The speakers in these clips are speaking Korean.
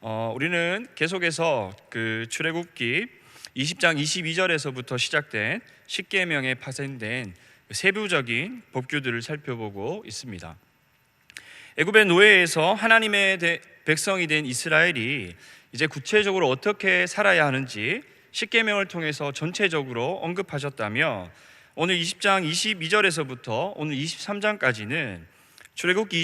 우리는 계속해서 그 출애굽기 20장 22절에서부터 시작된 십계명에 파생된 세부적인 법규들을 살펴보고 있습니다. 애굽의 노예에서 하나님의 백성이 된 이스라엘이 이제 구체적으로 어떻게 살아야 하는지 십계명을 통해서 전체적으로 언급하셨다며, 오늘 20장 22절에서부터 오늘 23장까지는 출애굽기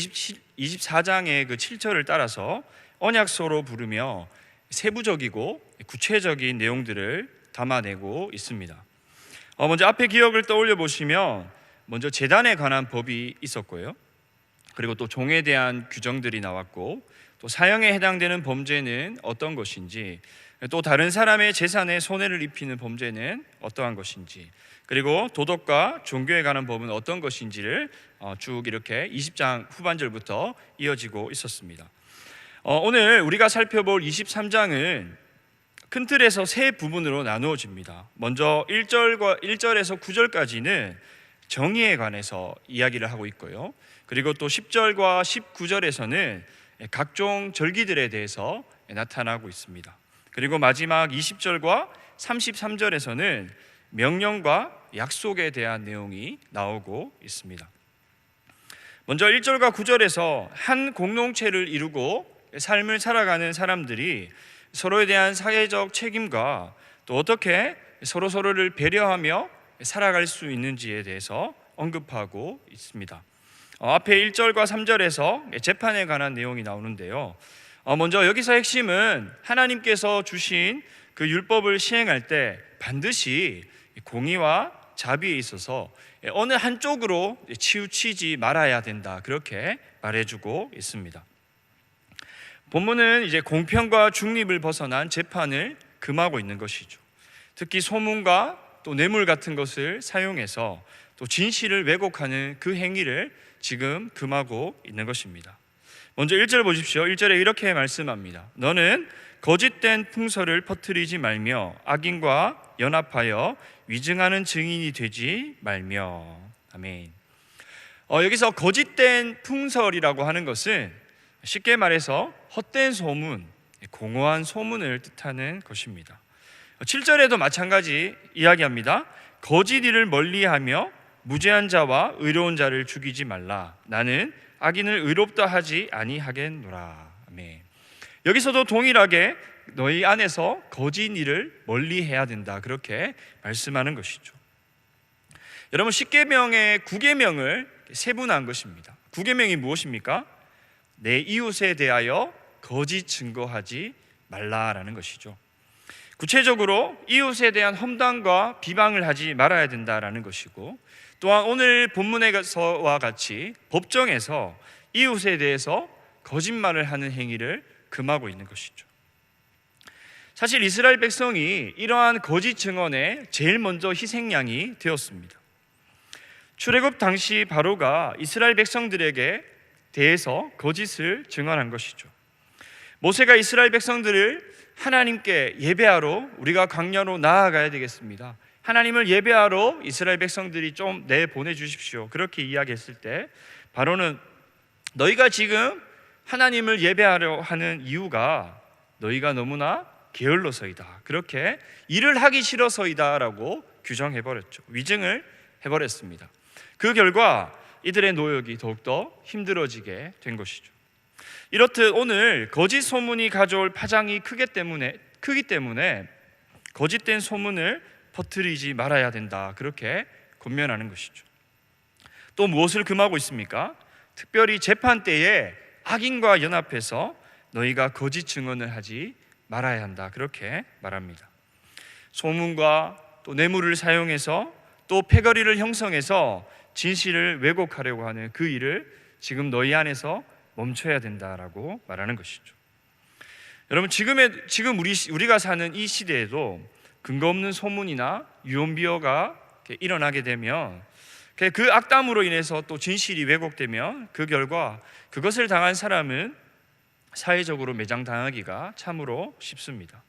24장의 그 7절을 따라서 언약서로 부르며 세부적이고 구체적인 내용들을 담아내고 있습니다. 먼저 앞에 기억을 떠올려 보시면, 먼저 제단에 관한 법이 있었고요, 그리고 또 종에 대한 규정들이 나왔고, 또 사형에 해당되는 범죄는 어떤 것인지, 또 다른 사람의 재산에 손해를 입히는 범죄는 어떠한 것인지, 그리고 도덕과 종교에 관한 법은 어떤 것인지를 쭉 이렇게 20장 후반절부터 이어지고 있었습니다. 오늘 우리가 살펴볼 23장은 큰 틀에서 세 부분으로 나누어집니다. 먼저 1절에서 9절까지는 정의에 관해서 이야기를 하고 있고요, 그리고 또 10절과 19절에서는 각종 절기들에 대해서 나타나고 있습니다. 그리고 마지막 20절과 33절에서는 명령과 약속에 대한 내용이 나오고 있습니다. 먼저 1절과 9절에서 한 공동체를 이루고 삶을 살아가는 사람들이 서로에 대한 사회적 책임과 또 어떻게 서로를 배려하며 살아갈 수 있는지에 대해서 언급하고 있습니다. 앞에 1절과 3절에서 재판에 관한 내용이 나오는데요, 먼저 여기서 핵심은 하나님께서 주신 그 율법을 시행할 때 반드시 공의와 자비에 있어서 어느 한쪽으로 치우치지 말아야 된다, 그렇게 말해주고 있습니다. 본문은 이제 공평과 중립을 벗어난 재판을 금하고 있는 것이죠. 특히 소문과 또 뇌물 같은 것을 사용해서 또 진실을 왜곡하는 그 행위를 지금 금하고 있는 것입니다. 먼저 1절 보십시오. 1절에 이렇게 말씀합니다. 너는 거짓된 풍설을 퍼뜨리지 말며 악인과 연합하여 위증하는 증인이 되지 말며. 아멘. 여기서 거짓된 풍설이라고 하는 것은 쉽게 말해서 헛된 소문, 공허한 소문을 뜻하는 것입니다. 7절에도 마찬가지 이야기합니다. 거짓 일을 멀리하며 무죄한 자와 의로운 자를 죽이지 말라. 나는 악인을 의롭다 하지 아니하겠노라. 아멘. 여기서도 동일하게 너희 안에서 거짓 일을 멀리해야 된다, 그렇게 말씀하는 것이죠. 여러분, 십계명의 9계명을 세분화한 것입니다. 9계명이 무엇입니까? 내 이웃에 대하여 거짓 증거하지 말라라는 것이죠. 구체적으로 이웃에 대한 험담과 비방을 하지 말아야 된다라는 것이고, 또한 오늘 본문에서와 같이 법정에서 이웃에 대해서 거짓말을 하는 행위를 금하고 있는 것이죠. 사실 이스라엘 백성이 이러한 거짓 증언에 제일 먼저 희생양이 되었습니다. 출애굽 당시 바로가 이스라엘 백성들에게 대해서 거짓을 증언한 것이죠. 모세가 이스라엘 백성들을 하나님께 예배하러 우리가 광야로 나아가야 되겠습니다, 하나님을 예배하러 이스라엘 백성들이 좀 내보내주십시오, 그렇게 이야기했을 때 바로는 너희가 지금 하나님을 예배하려 하는 이유가 너희가 너무나 게을러서이다, 그렇게 일을 하기 싫어서이다 라고 규정해버렸죠. 위증을 해버렸습니다. 그 결과 이들의 노역이 더욱더 힘들어지게 된 것이죠. 이렇듯 오늘 거짓 소문이 가져올 파장이 크기 때문에 거짓된 소문을 퍼뜨리지 말아야 된다, 그렇게 권면하는 것이죠. 또 무엇을 금하고 있습니까? 특별히 재판 때에 악인과 연합해서 너희가 거짓 증언을 하지 말아야 한다, 그렇게 말합니다. 소문과 또 뇌물을 사용해서 또 패거리를 형성해서 진실을 왜곡하려고 하는 그 일을 지금 너희 안에서 멈춰야 된다라고 말하는 것이죠. 여러분, 지금 우리가 사는 이 시대에도 근거 없는 소문이나 유언비어가 일어나게 되면 그 악담으로 인해서 또 진실이 왜곡되면 그 결과 그것을 당한 사람은 사회적으로 매장당하기가 참으로 쉽습니다.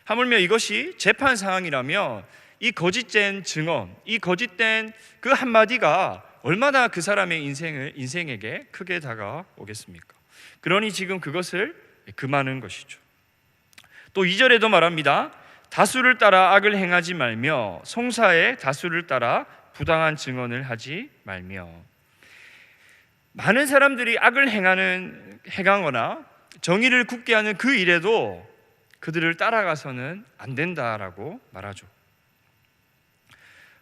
하물며 이것이 재판 상황이라면 이 거짓된 증언, 이 거짓된 그 한마디가 얼마나 그 사람의 인생에게 크게 다가오겠습니까? 그러니 지금 그것을 금하는 것이죠. 또 2절에도 말합니다. 다수를 따라 악을 행하지 말며 송사의 다수를 따라 부당한 증언을 하지 말며. 많은 사람들이 악을 행하거나 정의를 굽게 하는 그 일에도 그들을 따라가서는 안 된다라고 말하죠.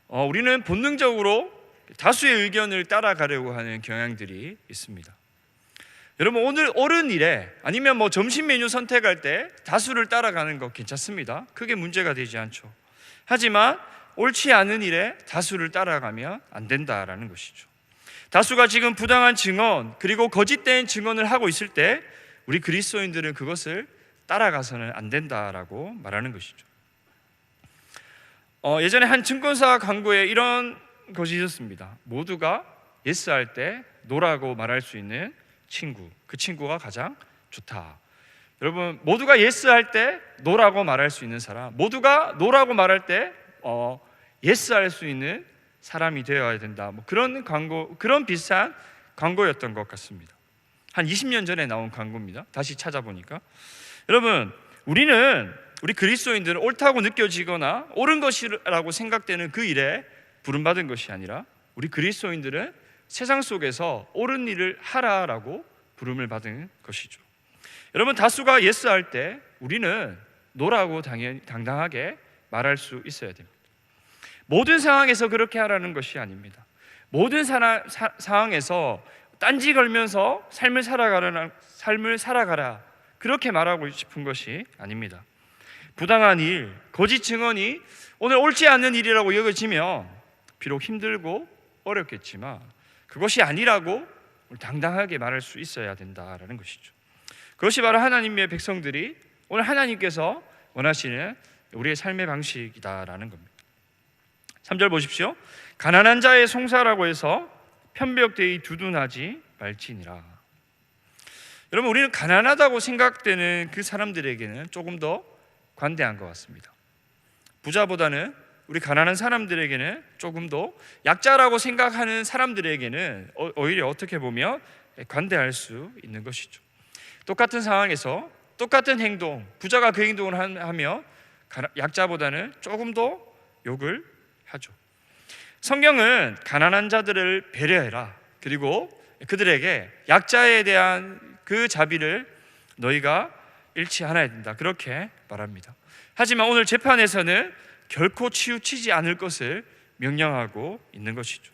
우리는 본능적으로 다수의 의견을 따라가려고 하는 경향들이 있습니다. 여러분, 오늘 옳은 일에 아니면 점심 메뉴 선택할 때 다수를 따라가는 거 괜찮습니다. 크게 문제가 되지 않죠. 하지만 옳지 않은 일에 다수를 따라가면 안 된다라는 것이죠. 다수가 지금 부당한 증언 그리고 거짓된 증언을 하고 있을 때 우리 그리스도인들은 그것을 따라가서는 안 된다라고 말하는 것이죠. 예전에 한 증권사 광고에 이런 것이 있었습니다. 모두가 예스할 때 노라고 말할 수 있는 친구, 그 친구가 가장 좋다. 여러분, 모두가 예스할 때 노라고 말할 수 있는 사람, 모두가 노라고 말할 때 예스할 수 있는 사람이 되어야 된다. 그런 광고, 그런 비슷한 광고였던 것 같습니다. 한 20년 전에 나온 광고입니다. 다시 찾아보니까. 여러분, 우리 그리스도인들은 옳다고 느껴지거나 옳은 것이라고 생각되는 그 일에 부름받은 것이 아니라 우리 그리스도인들은 세상 속에서 옳은 일을 하라라고 부름을 받은 것이죠. 여러분, 다수가 예스할 때 우리는 노라고 당당하게 말할 수 있어야 됩니다. 모든 상황에서 그렇게 하라는 것이 아닙니다. 모든 상황에서 딴지 걸면서 삶을 살아가라 그렇게 말하고 싶은 것이 아닙니다. 부당한 일, 거짓 증언이 오늘 옳지 않는 일이라고 여겨지면 비록 힘들고 어렵겠지만 그것이 아니라고 당당하게 말할 수 있어야 된다라는 것이죠. 그것이 바로 하나님의 백성들이 오늘 하나님께서 원하시는 우리의 삶의 방식이다라는 겁니다. 3절 보십시오. 가난한 자의 송사라고 해서 편벽되이 두둔하지 말지니라. 여러분, 우리는 가난하다고 생각되는 그 사람들에게는 조금 더 관대한 것 같습니다. 부자보다는 우리 가난한 사람들에게는 조금 더, 약자라고 생각하는 사람들에게는 오히려 어떻게 보면 관대할 수 있는 것이죠. 똑같은 상황에서 똑같은 행동, 부자가 그 행동을 하며 약자보다는 조금 더 욕을 하죠. 성경은 가난한 자들을 배려해라, 그리고 그들에게 약자에 대한 그 자비를 너희가 잃지 않아야 된다, 그렇게 말합니다. 하지만 오늘 재판에서는 결코 치우치지 않을 것을 명령하고 있는 것이죠.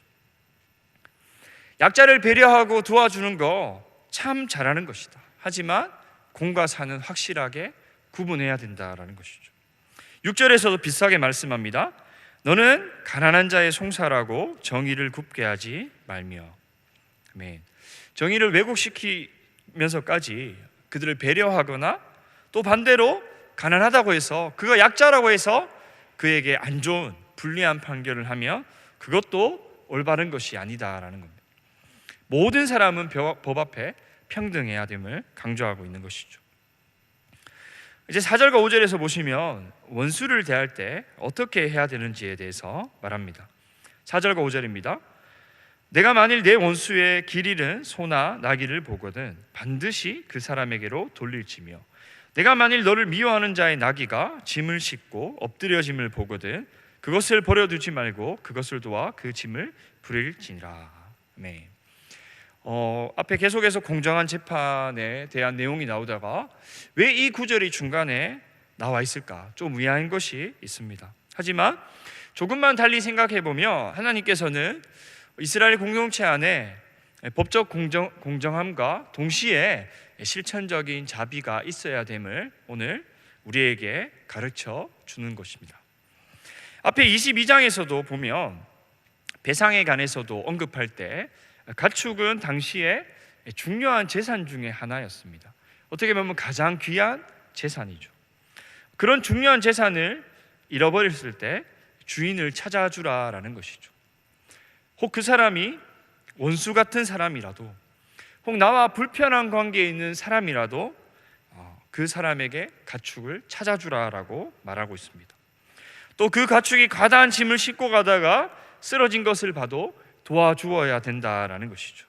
약자를 배려하고 도와주는 거 참 잘하는 것이다. 하지만 공과 사는 확실하게 구분해야 된다라는 것이죠. 6절에서도 비슷하게 말씀합니다. 너는 가난한 자의 송사라고 정의를 굽게 하지 말며. 아멘. 정의를 왜곡시키면서까지 그들을 배려하거나 또 반대로 가난하다고 해서, 그가 약자라고 해서 그에게 안 좋은 불리한 판결을 하며 그것도 올바른 것이 아니다라는 겁니다. 모든 사람은 법 앞에 평등해야 됨을 강조하고 있는 것이죠. 이제 4절과 5절에서 보시면 원수를 대할 때 어떻게 해야 되는지에 대해서 말합니다. 4절과 5절입니다. 내가 만일 내 원수의 길 잃은 소나 나귀를 보거든 반드시 그 사람에게로 돌릴지며, 내가 만일 너를 미워하는 자의 나귀가 짐을 싣고 엎드려짐을 보거든 그것을 버려두지 말고 그것을 도와 그 짐을 부릴지니라. 네. 앞에 계속해서 공정한 재판에 대한 내용이 나오다가 왜 이 구절이 중간에 나와 있을까 좀 의아한 것이 있습니다. 하지만 조금만 달리 생각해 보면 하나님께서는 이스라엘 공동체 안에 법적 공정함과 동시에 실천적인 자비가 있어야 됨을 오늘 우리에게 가르쳐 주는 것입니다. 앞에 22장에서도 보면 배상에 관해서도 언급할 때 가축은 당시에 중요한 재산 중에 하나였습니다. 어떻게 보면 가장 귀한 재산이죠. 그런 중요한 재산을 잃어버렸을 때 주인을 찾아주라라는 것이죠. 혹 그 사람이 원수 같은 사람이라도, 혹 나와 불편한 관계에 있는 사람이라도 그 사람에게 가축을 찾아주라라고 말하고 있습니다. 또 그 가축이 과다한 짐을 싣고 가다가 쓰러진 것을 봐도 도와주어야 된다라는 것이죠.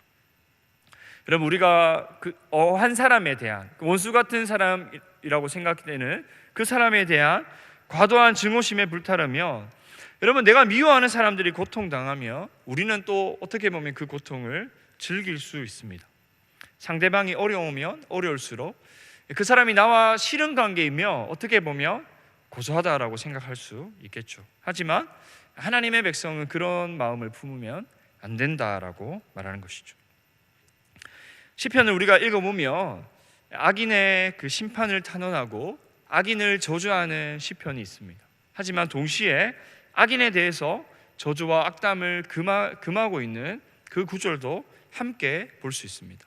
여러분, 우리가 한 사람에 대한 원수 같은 사람이라고 생각되는 그 사람에 대한 과도한 증오심에 불타르며, 여러분, 내가 미워하는 사람들이 고통당하며 우리는 또 어떻게 보면 그 고통을 즐길 수 있습니다. 상대방이 어려우면 어려울수록 그 사람이 나와 싫은 관계이며 어떻게 보면 고소하다라고 생각할 수 있겠죠. 하지만 하나님의 백성은 그런 마음을 품으면 안 된다라고 말하는 것이죠. 시편을 우리가 읽어보면 악인의 그 심판을 탄원하고 악인을 저주하는 시편이 있습니다. 하지만 동시에 악인에 대해서 저주와 악담을 금하고 있는 그 구절도 함께 볼 수 있습니다.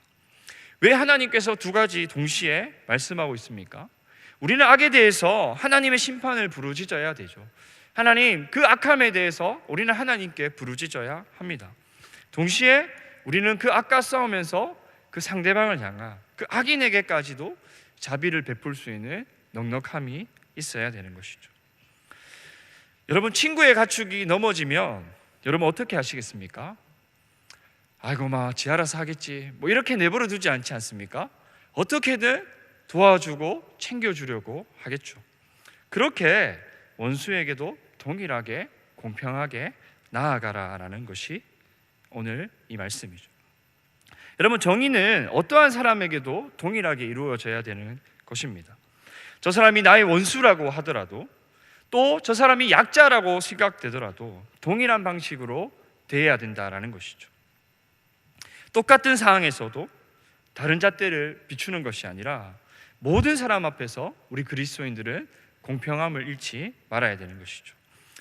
왜 하나님께서 두 가지 동시에 말씀하고 있습니까? 우리는 악에 대해서 하나님의 심판을 부르짖어야 되죠. 하나님, 그 악함에 대해서 우리는 하나님께 부르짖어야 합니다. 동시에 우리는 그 악과 싸우면서 그 상대방을 향한 그 악인에게까지도 자비를 베풀 수 있는 넉넉함이 있어야 되는 것이죠. 여러분, 친구의 가축이 넘어지면 여러분 어떻게 하시겠습니까? 아이고, 지 알아서 하겠지, 이렇게 내버려 두지 않지 않습니까? 어떻게든 도와주고 챙겨주려고 하겠죠. 그렇게 원수에게도 동일하게 공평하게 나아가라라는 것이 오늘 이 말씀이죠. 여러분, 정의는 어떠한 사람에게도 동일하게 이루어져야 되는 것입니다. 저 사람이 나의 원수라고 하더라도, 또 저 사람이 약자라고 생각되더라도 동일한 방식으로 대해야 된다라는 것이죠. 똑같은 상황에서도 다른 잣대를 비추는 것이 아니라 모든 사람 앞에서 우리 그리스도인들은 공평함을 잃지 말아야 되는 것이죠.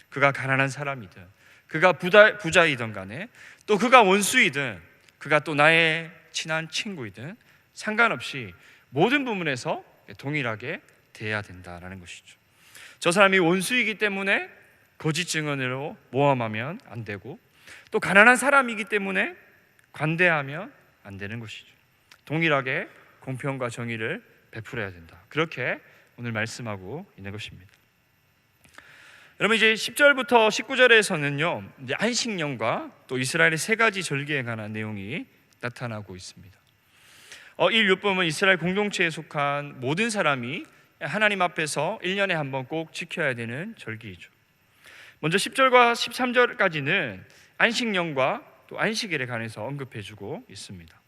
그가 가난한 사람이든, 그가 부자이든 간에, 또 그가 원수이든, 그가 또 나의 친한 친구이든 상관없이 모든 부분에서 동일하게 대해야 된다라는 것이죠. 저 사람이 원수이기 때문에 거짓 증언으로 모함하면 안 되고, 또 가난한 사람이기 때문에 관대하면 안 되는 것이죠. 동일하게 공평과 정의를 베풀어야 된다. 그렇게 오늘 말씀하고 있는 것입니다. 여러분, 이제 10절부터 19절에서는요, 이제 안식년과 또 이스라엘의 세 가지 절기에 관한 내용이 나타나고 있습니다. 이 율법은 이스라엘 공동체에 속한 모든 사람이 하나님 앞에서 1년에 한 번 꼭 지켜야 되는 절기이죠. 먼저 10절과 13절까지는 안식년과 또 안식일에 관해서 언급해주고 있습니다.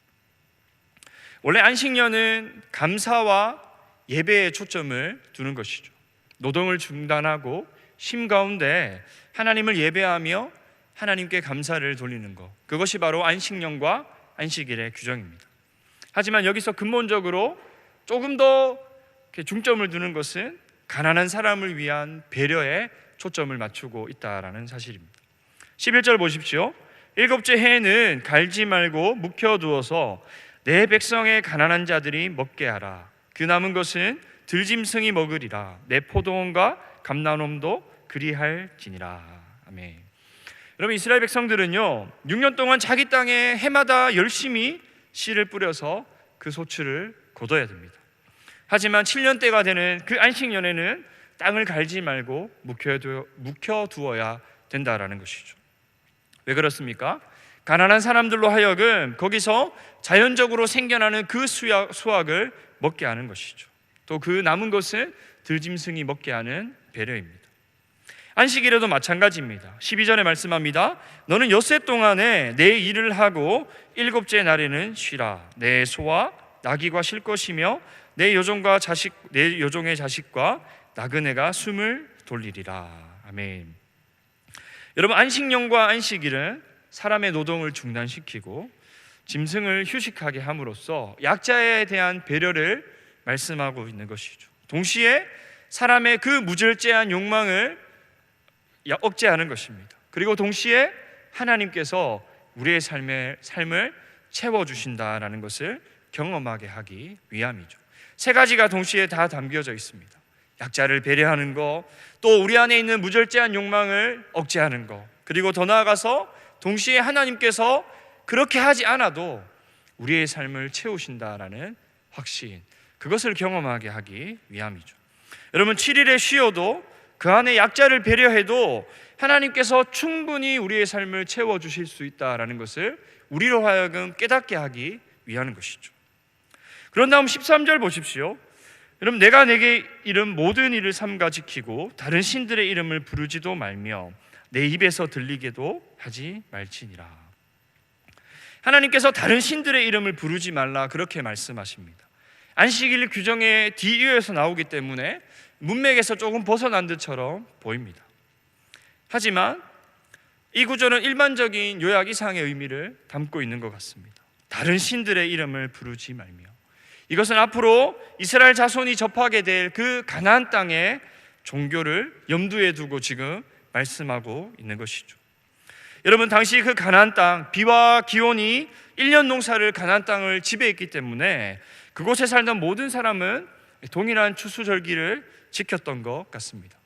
원래 안식년은 감사와 예배에 초점을 두는 것이죠. 노동을 중단하고 쉼 가운데 하나님을 예배하며 하나님께 감사를 돌리는 것, 그것이 바로 안식년과 안식일의 규정입니다. 하지만 여기서 근본적으로 조금 더 중점을 두는 것은 가난한 사람을 위한 배려에 초점을 맞추고 있다라는 사실입니다. 11절 보십시오. 일곱째 해에는 갈지 말고 묵혀두어서 내 백성의 가난한 자들이 먹게 하라. 그 남은 것은 들짐승이 먹으리라. 내 포도원과 감나홈도 그리할지니라. 아멘. 여러분, 이스라엘 백성들은요 6년 동안 자기 땅에 해마다 열심히 씨를 뿌려서 그 소출을 거둬야 됩니다. 하지만 7년 때가 되는 그 안식년에는 땅을 갈지 말고 묵혀두어야 된다라는 것이죠. 왜 그렇습니까? 가난한 사람들로 하여금 거기서 자연적으로 생겨나는 그 수확을 먹게 하는 것이죠. 또 그 남은 것은 들짐승이 먹게 하는 배려입니다. 안식일에도 마찬가지입니다. 12절에 말씀합니다. 너는 엿새 동안에 내 일을 하고 일곱째 날에는 쉬라. 내 소와 나귀가 쉴 것이며 내 여종의 자식과 나그네가 숨을 돌리리라. 아멘. 여러분, 안식년과 안식일은 사람의 노동을 중단시키고 짐승을 휴식하게 함으로써 약자에 대한 배려를 말씀하고 있는 것이죠. 동시에 사람의 그 무절제한 욕망을 억제하는 것입니다. 그리고 동시에 하나님께서 우리의 삶을 채워주신다라는 것을 경험하게 하기 위함이죠. 세 가지가 동시에 다 담겨져 있습니다. 약자를 배려하는 것, 또 우리 안에 있는 무절제한 욕망을 억제하는 것, 그리고 더 나아가서 동시에 하나님께서 그렇게 하지 않아도 우리의 삶을 채우신다라는 확신, 그것을 경험하게 하기 위함이죠. 여러분, 7일에 쉬어도 그 안에 약자를 배려해도 하나님께서 충분히 우리의 삶을 채워주실 수 있다라는 것을 우리로 하여금 깨닫게 하기 위하는 것이죠. 그런 다음 13절 보십시오. 여러분, 내가 내게 이른 모든 일을 삼가 지키고 다른 신들의 이름을 부르지도 말며 내 입에서 들리게도 하지 말지니라. 하나님께서 다른 신들의 이름을 부르지 말라 그렇게 말씀하십니다. 안식일 규정의 뒤이어서 나오기 때문에 문맥에서 조금 벗어난 듯처럼 보입니다. 하지만 이 구절은 일반적인 요약 이상의 의미를 담고 있는 것 같습니다. 다른 신들의 이름을 부르지 말며, 이것은 앞으로 이스라엘 자손이 접하게 될 그 가나안 땅의 종교를 염두에 두고 지금 말씀하고 있는 것이죠. 여러분, 당시 그 가나안 땅, 비와 기온이 1년 농사를 가나안 땅을 지배했기 때문에 그곳에 살던 모든 사람은 동일한 추수절기를 지켰던 것 같습니다.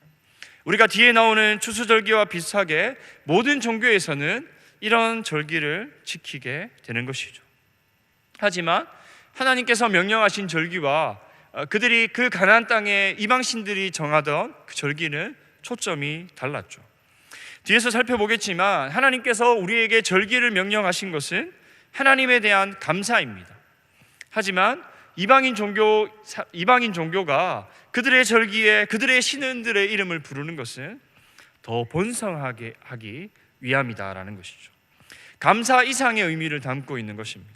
우리가 뒤에 나오는 추수절기와 비슷하게 모든 종교에서는 이런 절기를 지키게 되는 것이죠. 하지만 하나님께서 명령하신 절기와 그들이 그 가나안 땅의 이방신들이 정하던 그 절기는 초점이 달랐죠. 뒤에서 살펴보겠지만 하나님께서 우리에게 절기를 명령하신 것은 하나님에 대한 감사입니다. 하지만 이방인 종교가 그들의 절기에 그들의 신들의 이름을 부르는 것은 더 번성하게 하기 위함이다라는 것이죠. 감사 이상의 의미를 담고 있는 것입니다.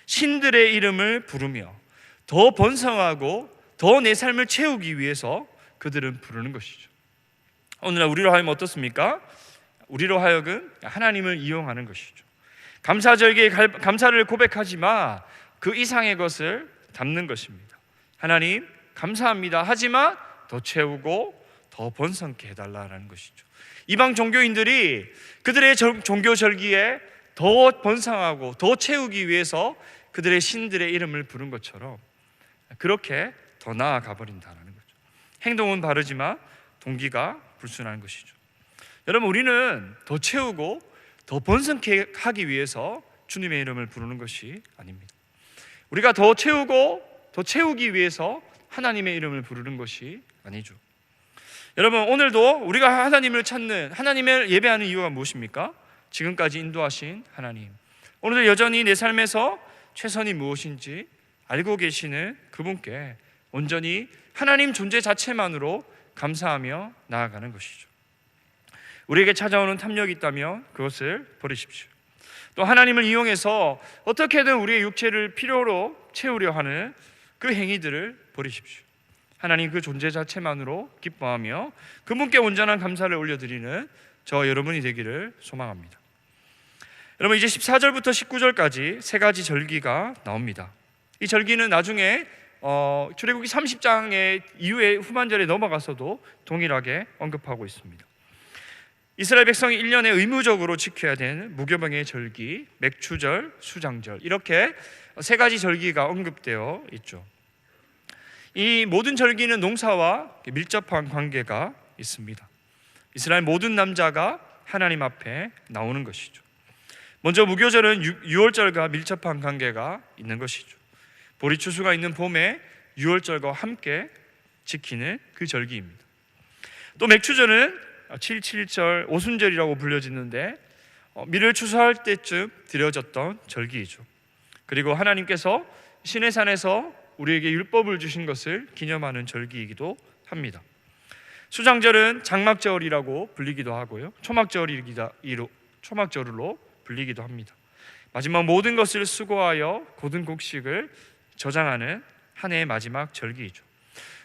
신들의 이름을 부르며 더 번성하고 더 내 삶을 채우기 위해서 그들은 부르는 것이죠. 오늘날 우리로 하여금 어떻습니까? 우리로 하여금 하나님을 이용하는 것이죠. 감사절기에 감사를 고백하지만 그 이상의 것을 담는 것입니다. 하나님 감사합니다 하지만 더 채우고 더 번성케 해달라는 것이죠. 이방 종교인들이 그들의 종교 절기에 더 번성하고 더 채우기 위해서 그들의 신들의 이름을 부른 것처럼 그렇게 더 나아가 버린다는 거죠. 행동은 바르지만 동기가 불순한 것이죠. 여러분, 우리는 더 채우고 더 번성케 하기 위해서 주님의 이름을 부르는 것이 아닙니다. 우리가 더 채우고 더 채우기 위해서 하나님의 이름을 부르는 것이 아니죠. 여러분, 오늘도 우리가 하나님을 찾는, 하나님을 예배하는 이유가 무엇입니까? 지금까지 인도하신 하나님, 오늘도 여전히 내 삶에서 최선이 무엇인지 알고 계시는 그분께 온전히 하나님 존재 자체만으로 감사하며 나아가는 것이죠. 우리에게 찾아오는 탐욕이 있다면 그것을 버리십시오. 또 하나님을 이용해서 어떻게든 우리의 육체를 필요로 채우려 하는 그 행위들을 버리십시오. 하나님 그 존재 자체만으로 기뻐하며 그분께 온전한 감사를 올려드리는 저와 여러분이 되기를 소망합니다. 여러분, 이제 14절부터 19절까지 세 가지 절기가 나옵니다. 이 절기는 나중에 출애굽기 30장의 이후에 후반절에 넘어가서도 동일하게 언급하고 있습니다. 이스라엘 백성이 1년에 의무적으로 지켜야 되는 무교병의 절기, 맥추절, 수장절, 이렇게 세 가지 절기가 언급되어 있죠. 이 모든 절기는 농사와 밀접한 관계가 있습니다. 이스라엘 모든 남자가 하나님 앞에 나오는 것이죠. 먼저 무교절은 유월절과 밀접한 관계가 있는 것이죠. 보리추수가 있는 봄에 유월절과 함께 지키는 그 절기입니다. 또 맥추절은 7.7절 오순절이라고 불려지는데 밀을 추수할 때쯤 드려졌던 절기이죠. 그리고 하나님께서 시내산에서 우리에게 율법을 주신 것을 기념하는 절기이기도 합니다. 수장절은 장막절이라고 불리기도 하고요, 초막절로 불리기도 합니다. 마지막 모든 것을 수고하여 고든 곡식을 저장하는 한 해의 마지막 절기이죠.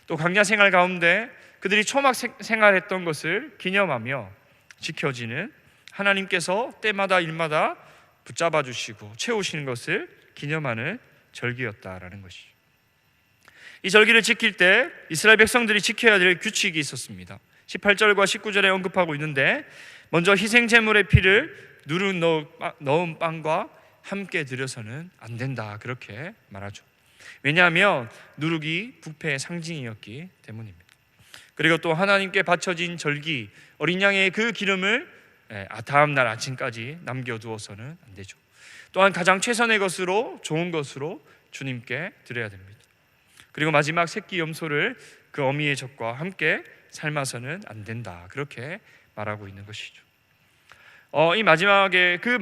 또 광야 생활 가운데 그들이 초막 생활했던 것을 기념하며 지켜지는, 하나님께서 때마다 일마다 붙잡아 주시고 채우시는 것을 기념하는 절기였다라는 것이죠. 이 절기를 지킬 때 이스라엘 백성들이 지켜야 될 규칙이 있었습니다. 18절과 19절에 언급하고 있는데, 먼저 희생 제물의 피를 누룩 넣은 빵과 함께 드려서는 안 된다, 그렇게 말하죠. 왜냐하면 누룩이 부패의 상징이었기 때문입니다. 그리고 또 하나님께 바쳐진 절기 어린 양의 그 기름을 다음 날 아침까지 남겨두어서는 안 되죠. 또한 가장 최선의 것으로, 좋은 것으로 주님께 드려야 됩니다. 그리고 마지막 새끼 염소를 그 어미의 젖과 함께 삶아서는 안 된다, 그렇게 말하고 있는 것이죠. 이 마지막에 그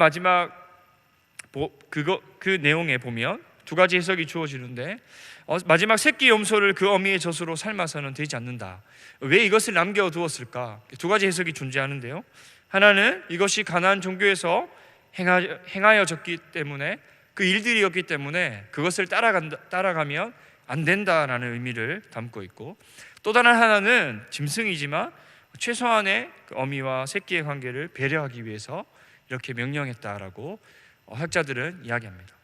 내용에 보면 두 가지 해석이 주어지는데, 마지막 새끼 염소를 그 어미의 젖으로 삶아서는 되지 않는다. 왜 이것을 남겨두었을까? 두 가지 해석이 존재하는데요. 하나는 이것이 가나안 종교에서 행하여졌기 때문에, 그 일들이었기 때문에 그것을 따라가면 안 된다라는 의미를 담고 있고, 또 다른 하나는 짐승이지만 최소한의 그 어미와 새끼의 관계를 배려하기 위해서 이렇게 명령했다라고 학자들은 이야기합니다.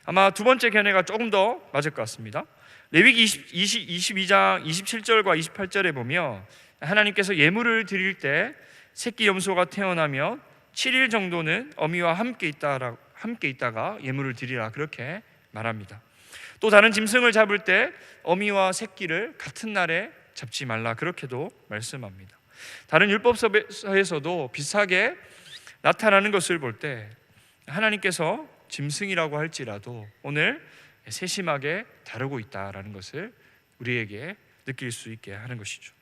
아마 두 번째 견해가 조금 더 맞을 것 같습니다. 레위기 22장 27절과 28절에 보면 하나님께서 예물을 드릴 때 새끼 염소가 태어나면 7일 정도는 어미와 함께 있다가 예물을 드리라, 그렇게 말합니다. 또 다른 짐승을 잡을 때 어미와 새끼를 같은 날에 잡지 말라, 그렇게도 말씀합니다. 다른 율법서에서도 비슷하게 나타나는 것을 볼 때 하나님께서 짐승이라고 할지라도 오늘 세심하게 다루고 있다라는 것을 우리에게 느낄 수 있게 하는 것이죠.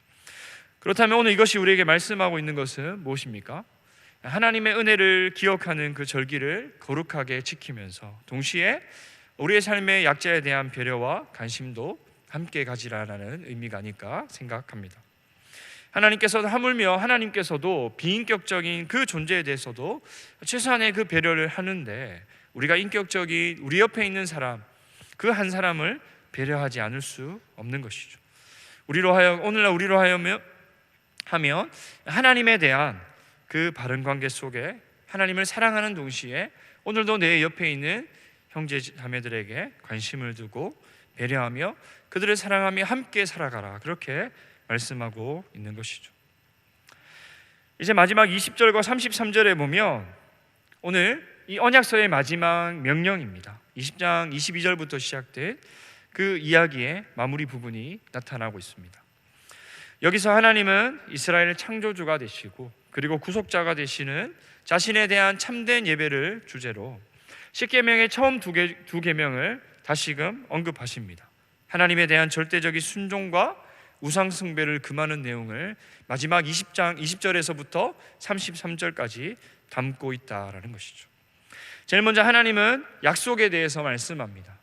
그렇다면 오늘 이것이 우리에게 말씀하고 있는 것은 무엇입니까? 하나님의 은혜를 기억하는 그 절기를 거룩하게 지키면서 동시에 우리의 삶의 약자에 대한 배려와 관심도 함께 가지라는 의미가 아닐까 생각합니다. 하나님께서도 비인격적인 그 존재에 대해서도 최소한의 그 배려를 하는데, 우리가 인격적인 우리 옆에 있는 사람, 그 한 사람을 배려하지 않을 수 없는 것이죠. 오늘날 우리로 하면 하나님에 대한 그 바른 관계 속에 하나님을 사랑하는 동시에 오늘도 내 옆에 있는 형제 자매들에게 관심을 두고 배려하며 그들을 사랑하며 함께 살아가라, 그렇게 말씀하고 있는 것이죠. 이제 마지막 20절과 33절에 보면 오늘 이 언약서의 마지막 명령입니다. 20장 22절부터 시작된 그 이야기의 마무리 부분이 나타나고 있습니다. 여기서 하나님은 이스라엘의 창조주가 되시고 그리고 구속자가 되시는 자신에 대한 참된 예배를 주제로 십계명의 처음 두 계명을 다시금 언급하십니다. 하나님에 대한 절대적인 순종과 우상 숭배를 금하는 내용을 마지막 20장 20절에서부터 33절까지 담고 있다라는 것이죠. 제일 먼저 하나님은 약속에 대해서 말씀합니다.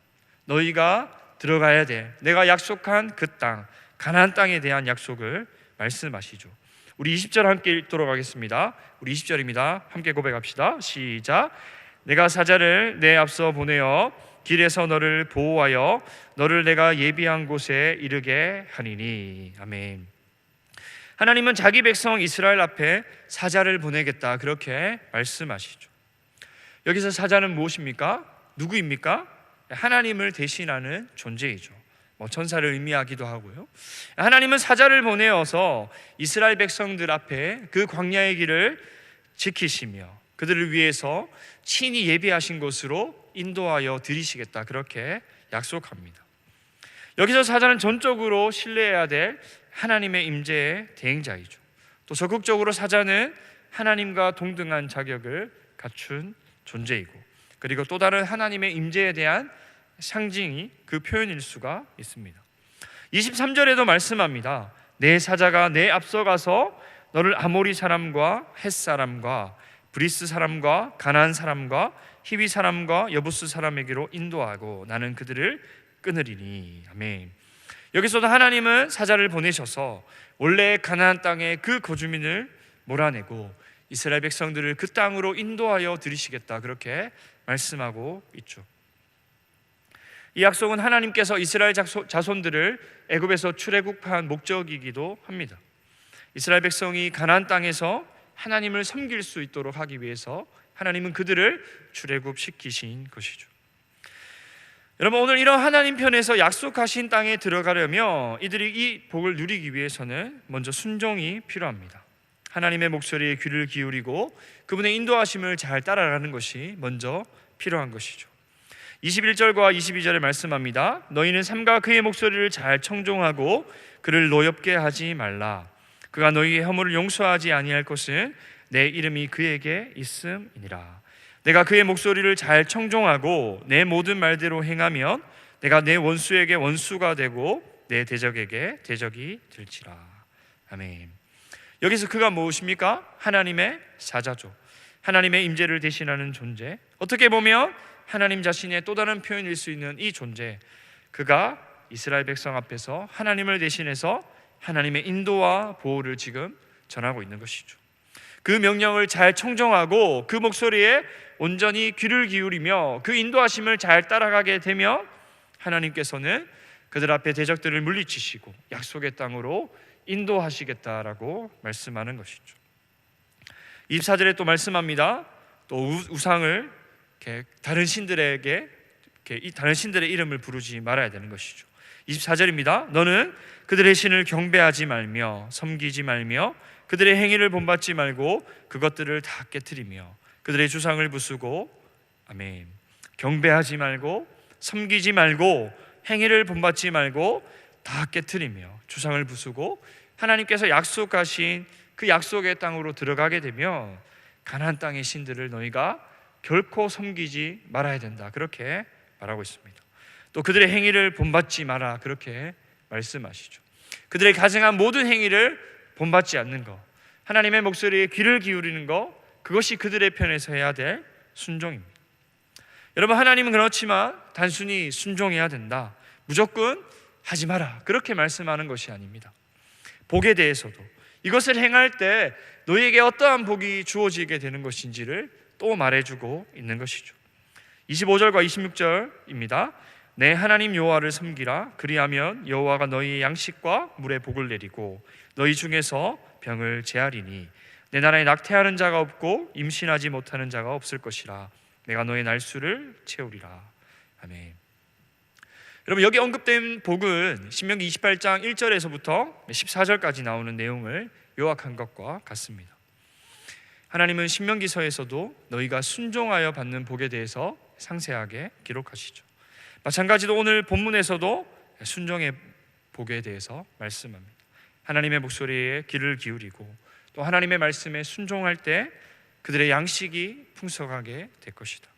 너희가 들어가야 돼. 내가 약속한 그 땅, 가나안 땅에 대한 약속을 말씀하시죠. 우리 20절 함께 읽도록 하겠습니다. 우리 20절입니다. 함께 고백합시다. 시작. 내가 사자를 내 앞서 보내어 길에서 너를 보호하여 너를 내가 예비한 곳에 이르게 하리니. 아멘. 하나님은 자기 백성 이스라엘 앞에 사자를 보내겠다, 그렇게 말씀하시죠. 여기서 사자는 무엇입니까? 누구입니까? 하나님을 대신하는 존재이죠. 천사를 의미하기도 하고요. 하나님은 사자를 보내어서 이스라엘 백성들 앞에 그 광야의 길을 지키시며 그들을 위해서 친히 예비하신 곳으로 인도하여 드리시겠다, 그렇게 약속합니다. 여기서 사자는 전적으로 신뢰해야 될 하나님의 임재의 대행자이죠. 또 적극적으로 사자는 하나님과 동등한 자격을 갖춘 존재이고, 그리고 또 다른 하나님의 임재에 대한 상징이 그 표현일 수가 있습니다. 23절에도 말씀합니다. 내 사자가 내 앞서가서 너를 아모리 사람과 헷 사람과 브리스 사람과 가나안 사람과 히위 사람과 여부스 사람에게로 인도하고 나는 그들을 끊으리니. 아멘. 여기서도 하나님은 사자를 보내셔서 원래 가나안 땅의 그 거주민을 몰아내고 이스라엘 백성들을 그 땅으로 인도하여 들이시겠다, 그렇게 말씀하고 있죠. 이 약속은 하나님께서 이스라엘 자손들을 애굽에서 출애굽한 목적이기도 합니다. 이스라엘 백성이 가나안 땅에서 하나님을 섬길 수 있도록 하기 위해서 하나님은 그들을 출애굽시키신 것이죠. 여러분, 오늘 이런 하나님 편에서 약속하신 땅에 들어가려면 이들이 이 복을 누리기 위해서는 먼저 순종이 필요합니다. 하나님의 목소리에 귀를 기울이고 그분의 인도하심을 잘 따라가는 것이 먼저 필요한 것이죠. 21절과 22절에 말씀합니다. 너희는 삼가 그의 목소리를 잘 청종하고 그를 노엽게 하지 말라. 그가 너희의 허물을 용서하지 아니할 것은 내 이름이 그에게 있음이니라. 내가 그의 목소리를 잘 청종하고 내 모든 말대로 행하면 내가 내 원수에게 원수가 되고 내 대적에게 대적이 될지라. 아멘. 여기서 그가 무엇입니까? 하나님의 사자죠. 하나님의 임재를 대신하는 존재. 어떻게 보면 하나님 자신의 또 다른 표현일 수 있는 이 존재, 그가 이스라엘 백성 앞에서 하나님을 대신해서 하나님의 인도와 보호를 지금 전하고 있는 것이죠. 그 명령을 잘 청정하고 그 목소리에 온전히 귀를 기울이며 그 인도하심을 잘 따라가게 되면 하나님께서는 그들 앞에 대적들을 물리치시고 약속의 땅으로 인도하시겠다라고 말씀하는 것이죠. 24절에 또 말씀합니다. 또 우상을 다른 신들에게 이 다른 신들의 이름을 부르지 말아야 되는 것이죠. 24절입니다. 너는 그들의 신을 경배하지 말며 섬기지 말며 그들의 행위를 본받지 말고 그것들을 다 깨트리며 그들의 주상을 부수고, 아멘, 경배하지 말고 섬기지 말고 행위를 본받지 말고 다 깨트리며 주상을 부수고 하나님께서 약속하신 그 약속의 땅으로 들어가게 되면 가나안 땅의 신들을 너희가 결코 섬기지 말아야 된다, 그렇게 말하고 있습니다. 또 그들의 행위를 본받지 마라, 그렇게 말씀하시죠. 그들의 가증한 모든 행위를 본받지 않는 것, 하나님의 목소리에 귀를 기울이는 것, 그것이 그들의 편에서 해야 될 순종입니다. 여러분, 하나님은 그렇지만 단순히 순종해야 된다, 무조건 하지 마라, 그렇게 말씀하는 것이 아닙니다. 복에 대해서도 이것을 행할 때 너희에게 어떠한 복이 주어지게 되는 것인지를 또 말해주고 있는 것이죠. 25절과 26절입니다. 내 하나님 여호와를 섬기라. 그리하면 여호와가 너희의 양식과 물에 복을 내리고 너희 중에서 병을 제하리니 내 나라에 낙태하는 자가 없고 임신하지 못하는 자가 없을 것이라. 내가 너의 날수를 채우리라. 아멘. 여러분, 여기 언급된 복은 신명기 28장 1절에서부터 14절까지 나오는 내용을 요약한 것과 같습니다. 하나님은 신명기서에서도 너희가 순종하여 받는 복에 대해서 상세하게 기록하시죠. 마찬가지로 오늘 본문에서도 순종의 복에 대해서 말씀합니다. 하나님의 목소리에 귀를 기울이고 또 하나님의 말씀에 순종할 때 그들의 양식이 풍성하게 될 것이다.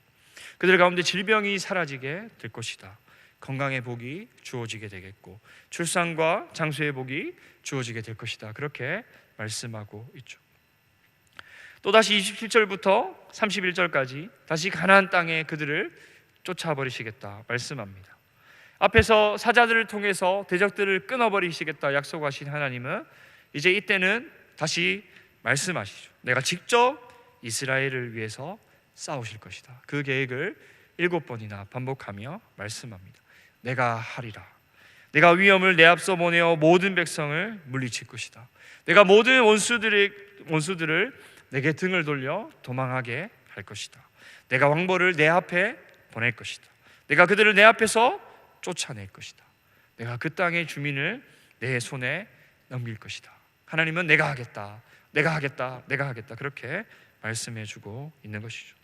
그들 가운데 질병이 사라지게 될 것이다. 건강의 복이 주어지게 되겠고 출산과 장수의 복이 주어지게 될 것이다, 그렇게 말씀하고 있죠. 또다시 27절부터 31절까지 다시 가나안 땅에 그들을 쫓아버리시겠다 말씀합니다. 앞에서 사자들을 통해서 대적들을 끊어버리시겠다 약속하신 하나님은 이제 이때는 다시 말씀하시죠. 내가 직접 이스라엘을 위해서 싸우실 것이다. 그 계획을 7번이나 반복하며 말씀합니다. 내가 하리라. 내가 위험을 내 앞서 보내어 모든 백성을 물리칠 것이다. 내가 모든 원수들을 내게 등을 돌려 도망하게 할 것이다. 내가 왕벌을 내 앞에 보낼 것이다. 내가 그들을 내 앞에서 쫓아낼 것이다. 내가 그 땅의 주민을 내 손에 넘길 것이다. 하나님은 내가 하겠다, 내가 하겠다, 내가 하겠다, 그렇게 말씀해주고 있는 것이죠.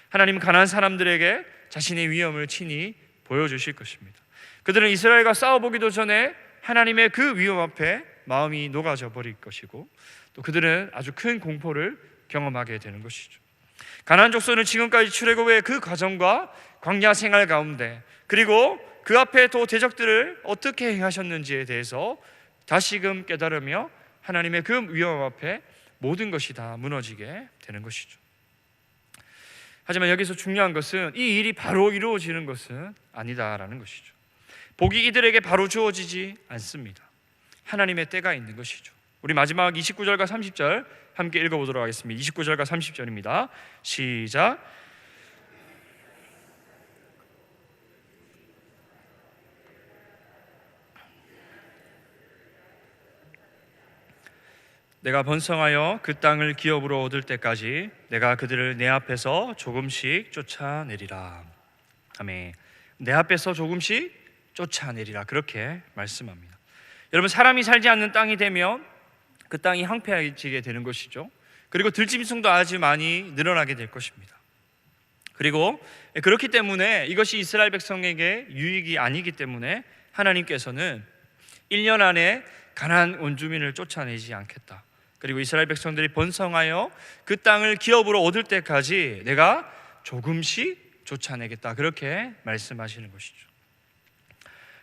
하나님은 가나안 사람들에게 자신의 위엄을 친히 보여주실 것입니다. 그들은 이스라엘과 싸워보기도 전에 하나님의 그 위엄 앞에 마음이 녹아져 버릴 것이고 또 그들은 아주 큰 공포를 경험하게 되는 것이죠. 가나안 족속은 지금까지 출애굽의 그 과정과 광야 생활 가운데 그리고 그 앞에 또 대적들을 어떻게 행하셨는지에 대해서 다시금 깨달으며 하나님의 그 위엄 앞에 모든 것이 다 무너지게 되는 것이죠. 하지만 여기서 중요한 것은 이 일이 바로 이루어지는 것은 아니다라는 것이죠. 복이 이들에게 바로 주어지지 않습니다. 하나님의 때가 있는 것이죠. 우리 마지막 29절과 30절 함께 읽어보도록 하겠습니다. 29절과 30절입니다. 시작. 내가 번성하여 그 땅을 기업으로 얻을 때까지 내가 그들을 내 앞에서 조금씩 쫓아내리라. 아멘. 내 앞에서 조금씩 쫓아내리라, 그렇게 말씀합니다. 여러분, 사람이 살지 않는 땅이 되면 그 땅이 황폐해지게 되는 것이죠. 그리고 들짐승도 아주 많이 늘어나게 될 것입니다. 그리고 그렇기 때문에 이것이 이스라엘 백성에게 유익이 아니기 때문에 하나님께서는 1년 안에 가나안 원주민을 쫓아내지 않겠다. 그리고 이스라엘 백성들이 번성하여 그 땅을 기업으로 얻을 때까지 내가 조금씩 쫓아내겠다, 그렇게 말씀하시는 것이죠.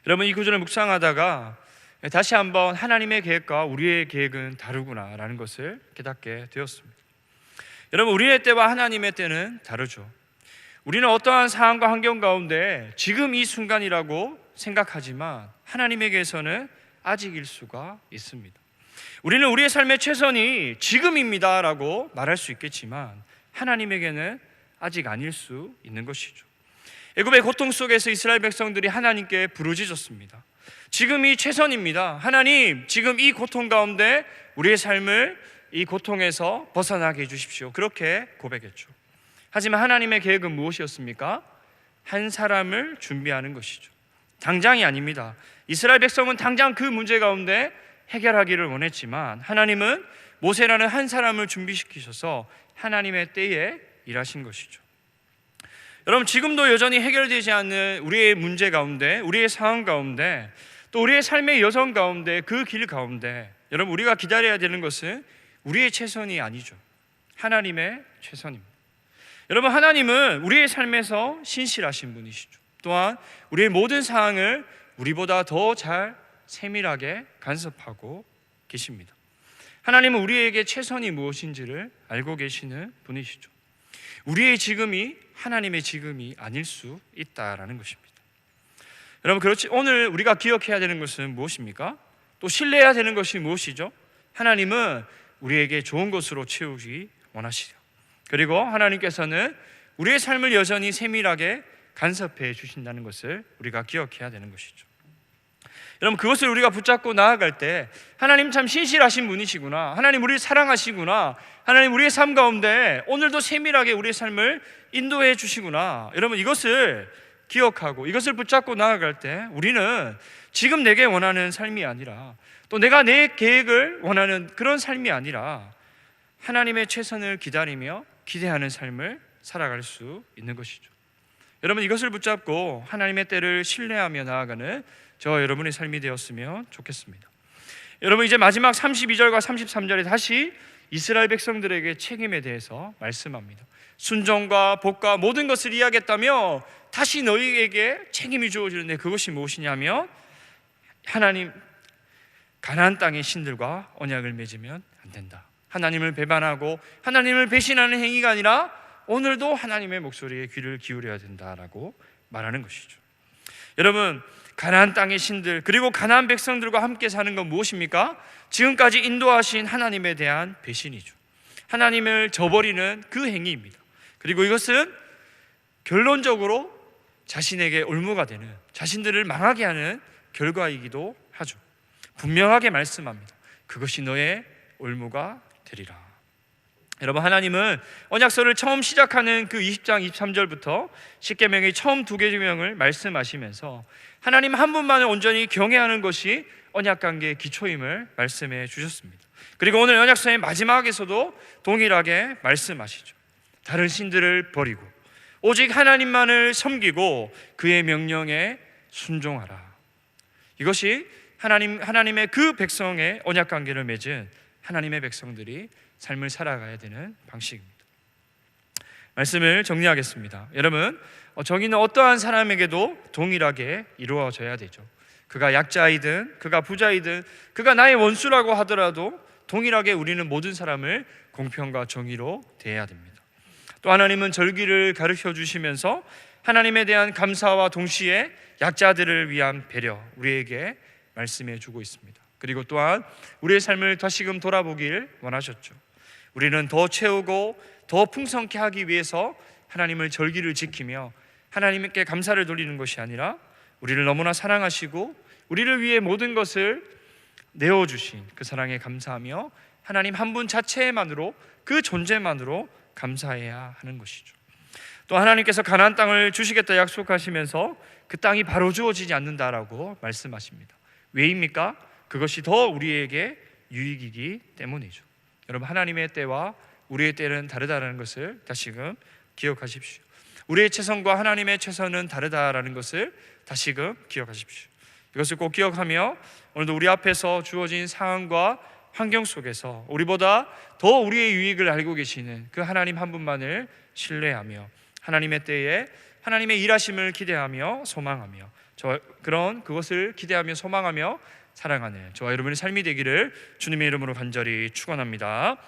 여러분, 이 구절을 묵상하다가 다시 한번 하나님의 계획과 우리의 계획은 다르구나라는 것을 깨닫게 되었습니다. 여러분, 우리의 때와 하나님의 때는 다르죠. 우리는 어떠한 상황과 환경 가운데 지금 이 순간이라고 생각하지만 하나님에게서는 아직일 수가 있습니다. 우리는 우리의 삶의 최선이 지금입니다라고 말할 수 있겠지만 하나님에게는 아직 아닐 수 있는 것이죠. 애굽의 고통 속에서 이스라엘 백성들이 하나님께 부르짖었습니다. 지금이 최선입니다. 하나님, 지금 이 고통 가운데 우리의 삶을 이 고통에서 벗어나게 해주십시오. 그렇게 고백했죠. 하지만 하나님의 계획은 무엇이었습니까? 한 사람을 준비하는 것이죠. 당장이 아닙니다. 이스라엘 백성은 당장 그 문제 가운데 해결하기를 원했지만 하나님은 모세라는 한 사람을 준비시키셔서 하나님의 때에 일하신 것이죠. 여러분, 지금도 여전히 해결되지 않는 우리의 문제 가운데, 우리의 상황 가운데, 또 우리의 삶의 여정 가운데, 그 길 가운데 여러분, 우리가 기다려야 되는 것은 우리의 최선이 아니죠. 하나님의 최선입니다. 여러분, 하나님은 우리의 삶에서 신실하신 분이시죠. 또한 우리의 모든 상황을 우리보다 더 잘 세밀하게 간섭하고 계십니다. 하나님은 우리에게 최선이 무엇인지를 알고 계시는 분이시죠. 우리의 지금이 하나님의 지금이 아닐 수 있다라는 것입니다. 여러분, 그렇지, 오늘 우리가 기억해야 되는 것은 무엇입니까? 또 신뢰해야 되는 것이 무엇이죠? 하나님은 우리에게 좋은 것으로 채우기 원하시죠. 그리고 하나님께서는 우리의 삶을 여전히 세밀하게 간섭해 주신다는 것을 우리가 기억해야 되는 것이죠. 여러분, 그것을 우리가 붙잡고 나아갈 때 하나님 참 신실하신 분이시구나, 하나님 우리를 사랑하시구나, 하나님 우리의 삶 가운데 오늘도 세밀하게 우리의 삶을 인도해 주시구나, 여러분 이것을 기억하고 이것을 붙잡고 나아갈 때 우리는 지금 내게 원하는 삶이 아니라, 또 내가 내 계획을 원하는 그런 삶이 아니라 하나님의 최선을 기다리며 기대하는 삶을 살아갈 수 있는 것이죠. 여러분, 이것을 붙잡고 하나님의 때를 신뢰하며 나아가는 저와 여러분의 삶이 되었으면 좋겠습니다. 여러분, 이제 마지막 32절과 33절에 다시 이스라엘 백성들에게 책임에 대해서 말씀합니다. 순종과 복과 모든 것을 이야기했다며 다시 너희에게 책임이 주어지는데 그것이 무엇이냐면 하나님, 가나안 땅의 신들과 언약을 맺으면 안 된다. 하나님을 배반하고 하나님을 배신하는 행위가 아니라 오늘도 하나님의 목소리에 귀를 기울여야 된다라고 말하는 것이죠. 여러분, 가나안 땅의 신들 그리고 가나안 백성들과 함께 사는 건 무엇입니까? 지금까지 인도하신 하나님에 대한 배신이죠. 하나님을 저버리는 그 행위입니다. 그리고 이것은 결론적으로 자신에게 올무가 되는, 자신들을 망하게 하는 결과이기도 하죠. 분명하게 말씀합니다. 그것이 너의 올무가 되리라. 여러분, 하나님은 언약서를 처음 시작하는 그 20장 23절부터 십계명의 처음 두 계명을 말씀하시면서 하나님 한 분만을 온전히 경외하는 것이 언약관계의 기초임을 말씀해 주셨습니다. 그리고 오늘 언약서의 마지막에서도 동일하게 말씀하시죠. 다른 신들을 버리고 오직 하나님만을 섬기고 그의 명령에 순종하라. 이것이 하나님의 그 백성의 언약관계를 맺은 하나님의 백성들이 삶을 살아가야 되는 방식입니다. 말씀을 정리하겠습니다. 여러분, 정의는 어떠한 사람에게도 동일하게 이루어져야 되죠. 그가 약자이든 그가 부자이든 그가 나의 원수라고 하더라도 동일하게 우리는 모든 사람을 공평과 정의로 대해야 됩니다. 또 하나님은 절기를 가르쳐 주시면서 하나님에 대한 감사와 동시에 약자들을 위한 배려 우리에게 말씀해 주고 있습니다. 그리고 또한 우리의 삶을 다시금 돌아보길 원하셨죠. 우리는 더 채우고 더 풍성케 하기 위해서 하나님을 절기를 지키며 하나님께 감사를 돌리는 것이 아니라 우리를 너무나 사랑하시고 우리를 위해 모든 것을 내어주신 그 사랑에 감사하며 하나님 한 분 자체만으로, 그 존재만으로 감사해야 하는 것이죠. 또 하나님께서 가나안 땅을 주시겠다 약속하시면서 그 땅이 바로 주어지지 않는다라고 말씀하십니다. 왜입니까? 그것이 더 우리에게 유익이기 때문이죠. 여러분, 하나님의 때와 우리의 때는 다르다는 것을 다시금 기억하십시오. 우리의 최선과 하나님의 최선은 다르다라는 것을 다시금 기억하십시오. 이것을 꼭 기억하며 오늘도 우리 앞에서 주어진 상황과 환경 속에서 우리보다 더 우리의 유익을 알고 계시는 그 하나님 한 분만을 신뢰하며 하나님의 때에 하나님의 일하심을 기대하며 소망하며 그것을 기대하며 소망하며 사랑하는 저와 여러분의 삶이 되기를 주님의 이름으로 간절히 축원합니다.